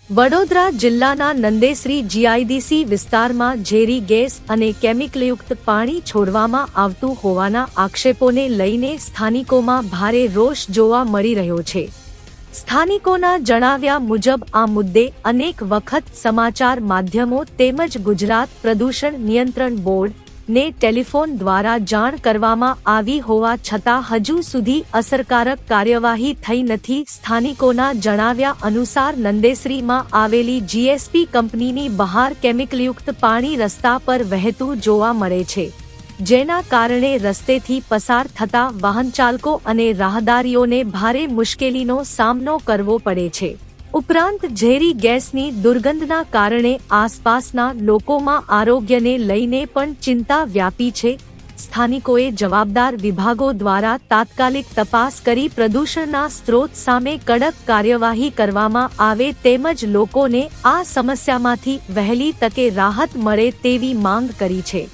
વડોદરા જિલ્લાના નંદેસરી જીઆઈડીસી વિસ્તારમાં ઝેરી ગેસ અને કેમિકલયુક્ત પાણી છોડવામાં આવતું હોવાના આક્ષેપોને લઈને સ્થાનિકોમાં ભારે રોષ જોવા મળી રહ્યો છે। સ્થાનિકોના જણાવ્યા મુજબ આ મુદ્દે અનેક વખત સમાચાર માધ્યમો તેમજ ગુજરાત પ્રદૂષણ નિયંત્રણ બોર્ડ ને ટેલિફોન દ્વારા જાણ કરવામાં આવી હોવા છતાં હજુ સુધી અસરકારક કાર્યવાહી થઈ નથી। સ્થાનિકોના જણાવ્યા અનુસાર નંદેસરીમાં આવેલી જીએસપી કંપનીની બહાર કેમિકલયુક્ત પાણી રસ્તા પર વહેતું જોવા મળે છે, જેના કારણે રસ્તેથી પસાર થતા વાહનચાલકો અને રાહદારીઓને ભારે મુશ્કેલીનો સામનો કરવો પડે છે। ઉપરાંત ઝેરી ગેસની દુર્ગંધના કારણે આસપાસના લોકોમાં આરોગ્યને લઈને પણ ચિંતા વ્યાપી છે। સ્થાનિકોએ જવાબદાર વિભાગો દ્વારા તાત્કાલિક તપાસ કરી પ્રદૂષણના સ્ત્રોત સામે કડક કાર્યવાહી કરવામાં આવે તેમજ લોકોને આ સમસ્યામાંથી વહેલી તકે રાહત મળે તેવી માંગ કરી છે।